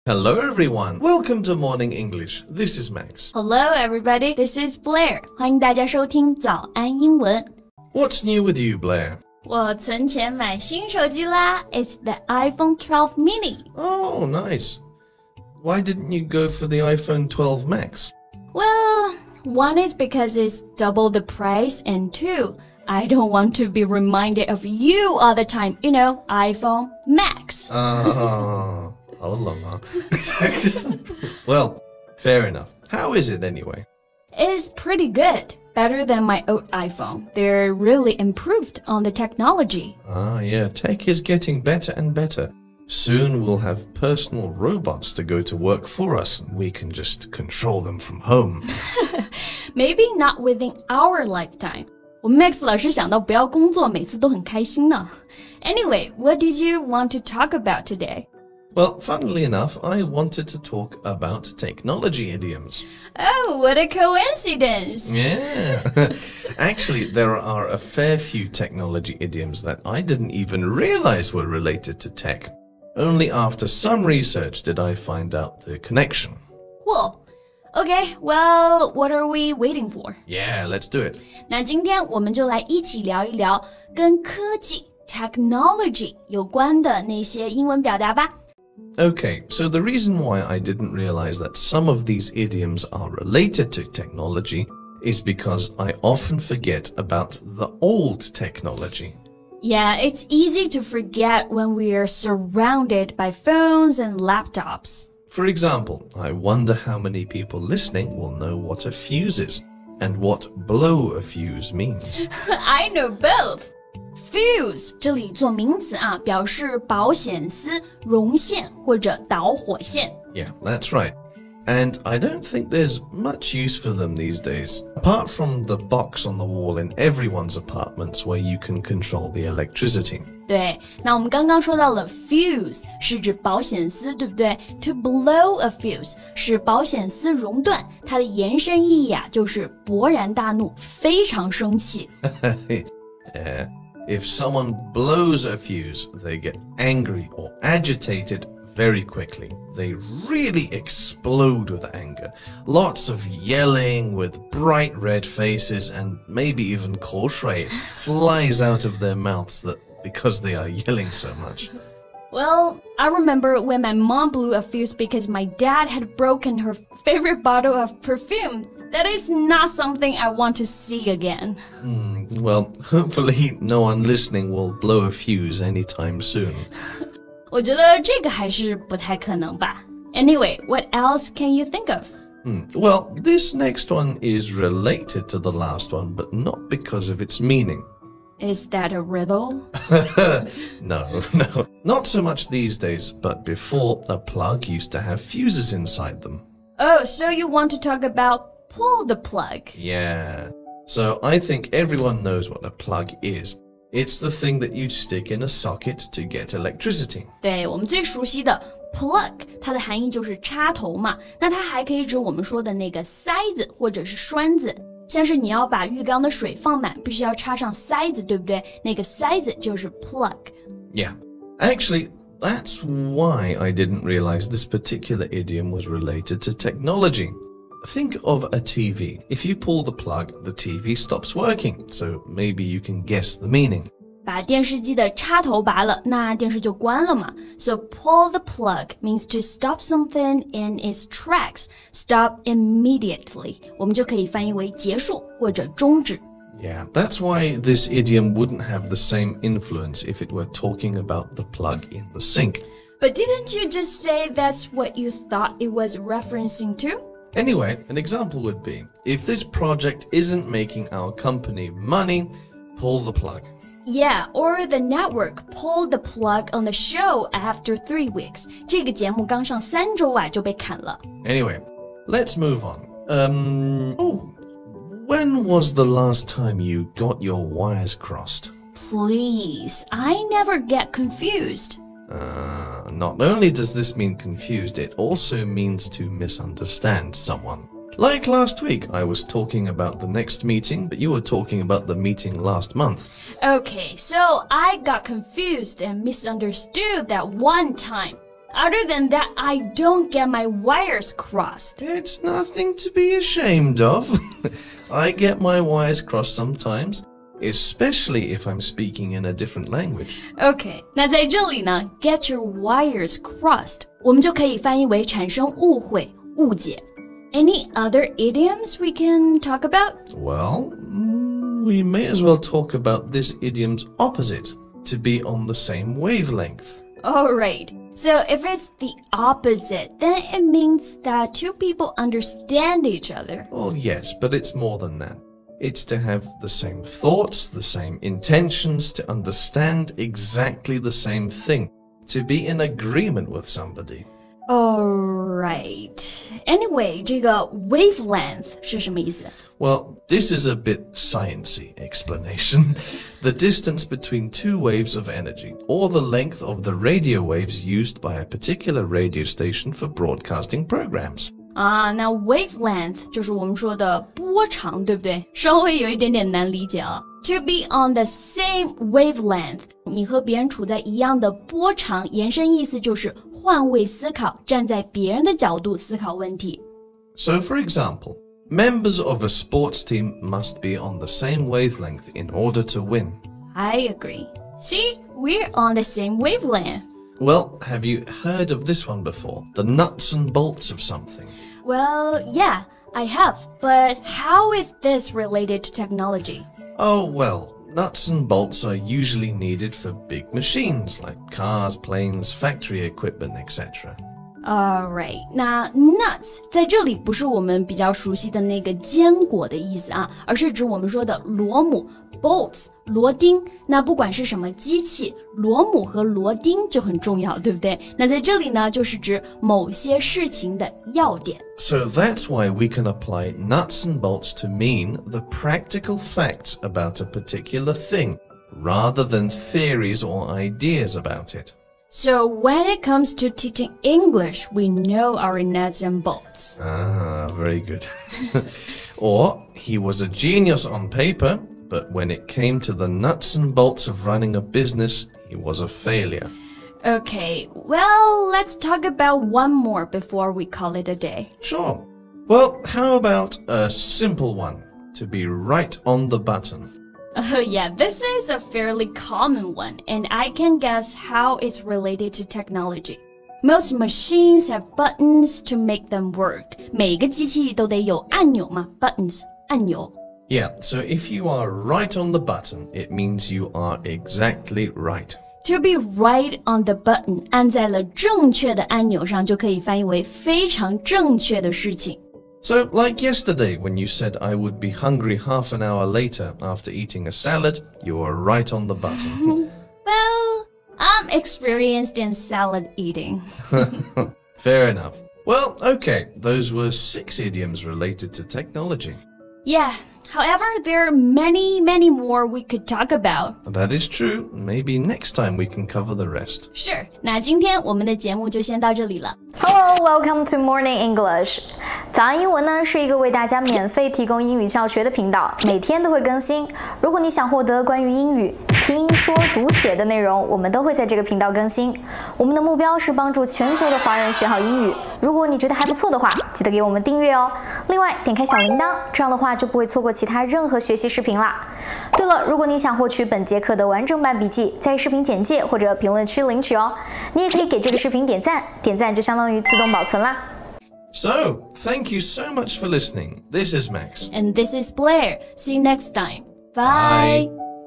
Hello everyone, welcome to Morning English. This is Max. Hello everybody, this is Blair. 欢迎大家收听早安英文。What's new with you, Blair? 我存钱买新手机啦 It's the iPhone 12 mini. Oh, nice. Why didn't you go for the iPhone 12 Max? Well, one is because it's double the price, and two, I don't want to be reminded of you all the time. You know, iPhone Max. How long, huh? Well, fair enough. How is it anyway? It's pretty good. Better than my old iPhone. They're really improved on the technology. Yeah, tech is getting better and better. Soon we'll have personal robots to go to work for us, and we can just control them from home. Maybe not within our lifetime. 我们 Max 老师想到不要工作，每次都很开心呢。Anyway, what did you want to talk about today? Well, funnily enough, I wanted to talk about technology idioms. Oh, what a coincidence! Yeah. Actually, there are a fair few technology idioms that I didn't even realize were related to tech. Only after some research did I find out the connection. Cool. Okay, well, what are we waiting for? Yeah, let's do it. 那今天我们就来一起聊一聊跟科技 technology 有关的那些英文表达吧。Okay, so the reason why I didn't realize that some of these idioms are related to technology is because I often forget about the old technology. Yeah, it's easy to forget when we are surrounded by phones and laptops. For example, I wonder how many people listening will know what a fuse is and what blow a fuse means. I know both. Fuse 这里做名词啊，表示保险丝、绒线或者导火线。Yeah, that's right. And I don't think there's much use for them these days, apart from the box on the wall in everyone's apartments where you can control the electricity. 对，那我们刚刚说到了 fuse 是指保险丝，对不对？ To blow a fuse 是保险丝熔断，它的延伸意义啊，就是勃然大怒，非常生气。If someone blows a fuse, they get angry or agitated very quickly. They really explode with anger. Lots of yelling with bright red faces and maybe even 口水 flies out of their mouths because they are yelling so much. Well, I remember when my mom blew a fuse because my dad had broken her favorite bottle of perfume. That is not something I want to see again. Well, hopefully no one listening will blow a fuse anytime soon. 我觉得这个还是不太可能吧。Anyway, what else can you think of? Well, this next one is related to the last one, but not because of its meaning. Is that a riddle? No. Not so much these days, but before, a plug used to have fuses inside them. Oh, so you want to talk about pull the plug? Yeah. So I think everyone knows what a plug is. It's the thing that you stick in a socket to get electricity. 对，我们最熟悉的 plug， 它的含义就是插头嘛。那它还可以指我们说的那个塞子或者是栓子。像是你要把浴缸的水放满，必须要插上塞子，对不对？那个塞子就是 plug. Yeah. Actually, that's why I didn't realize this particular idiom was related to technology. Think of a TV. If you pull the plug, the TV stops working. So maybe you can guess the meaning. 把电视机的插头拔了，那电视就关了嘛。So pull the plug means to stop something in its tracks. Stop immediately. 我们就可以翻译为结束或者终止。Yeah, that's why this idiom wouldn't have the same influence if it were talking about the plug in the sink. But didn't you just say that's what you thought it was referencing to? Anyway, an example would be, if this project isn't making our company money, pull the plug. Yeah, or the network pulled the plug on the show after 3 weeks. 这个节目刚上3周啊就被砍了。Anyway, let's move on. When was the last time you got your wires crossed? Please, I never get confused. Not only does this mean confused, it also means to misunderstand someone. Like last week, I was talking about the next meeting, but you were talking about the meeting last month. Okay, so I got confused and misunderstood that one time. Other than that, I don't get my wires crossed. It's nothing to be ashamed of. I get my wires crossed sometimes, especially if I'm speaking in a different language. OK, 那在这里呢 get your wires crossed 我们就可以翻译为产生误会、误解。Any other idioms we can talk about? Well, we may as well talk about this idiom's opposite, to be on the same wavelength. All right. So if it's the opposite, then it means that two people understand each other. Well, yes, but it's more than that. It's to have the same thoughts, the same intentions, to understand exactly the same thing, to be in agreement with somebody. All right. Anyway, 这个 wavelength 是什么意思？ Well, this is a bit sciencey explanation. The distance between two waves of energy, or the length of the radio waves used by a particular radio station for broadcasting programs. 那 wavelength 就是我们说的波长，对不对？稍微有一点点难理解啊。To be on the same wavelength， 你和别人处在一样的波长，延伸意思就是换位思考，站在别人的角度思考问题。So, for example, members of a sports team must be on the same wavelength in order to win. I agree. See, we're on the same wavelength. Well, have you heard of this one before? The nuts and bolts of something. Well, yeah, I have. But how is this related to technology? Oh, well, nuts and bolts are usually needed for big machines like cars, planes, factory equipment, etc. Alright, 那 nuts 在这里不是我们比较熟悉的那个坚果的意思啊，而是指我们说的螺母 bolts 螺钉。那不管是什么机器，螺母和螺钉就很重要，对不对？那在这里呢，就是指某些事情的要点。So that's why we can apply nuts and bolts to mean the practical facts about a particular thing, rather than theories or ideas about it. So when it comes to teaching English, we know our nuts and bolts. Ah, very good. Or, he was a genius on paper, but when it came to the nuts and bolts of running a business, he was a failure. Okay, well, let's talk about one more before we call it a day. Sure. Well, how about a simple one? To be right on the button. Oh yeah, this is a fairly common one, and I can guess how it's related to technology. Most machines have buttons to make them work. 每个机器都得有按钮嘛 buttons 按钮。Yeah, so if you are right on the button, it means you are exactly right. To be right on the button 按在了正确的按钮上，就可以翻译为非常正确的事情。So, like yesterday, when you said I would be hungry half an hour later after eating a salad, you were right on the button. Well, I'm experienced in salad eating. Fair enough. Well, okay, those were 6 idioms related to technology. Yeah, however, there are many, many more we could talk about. That is true. Maybe next time we can cover the rest. Sure. 那今天我们的节目就先到这里了。Hello, welcome to Morning English. 早安英文呢是一个为大家免费提供英语教学的频道，每天都会更新。如果你想获得关于英语听说读写的内容，我们都会在这个频道更新。我们的目标是帮助全球的华人学好英语。如果你觉得还不错的话，记得给我们订阅哦。另外，点开小铃铛，这样的话就不会错过其他任何学习视频啦。对了，如果你想获取本节课的完整版笔记，在视频简介或者评论区领取哦。你也可以给这个视频点赞，点赞就相当于自动保存啦。So, thank you so much for listening. This is Max. And this is Blair. See you next time. Bye. Bye.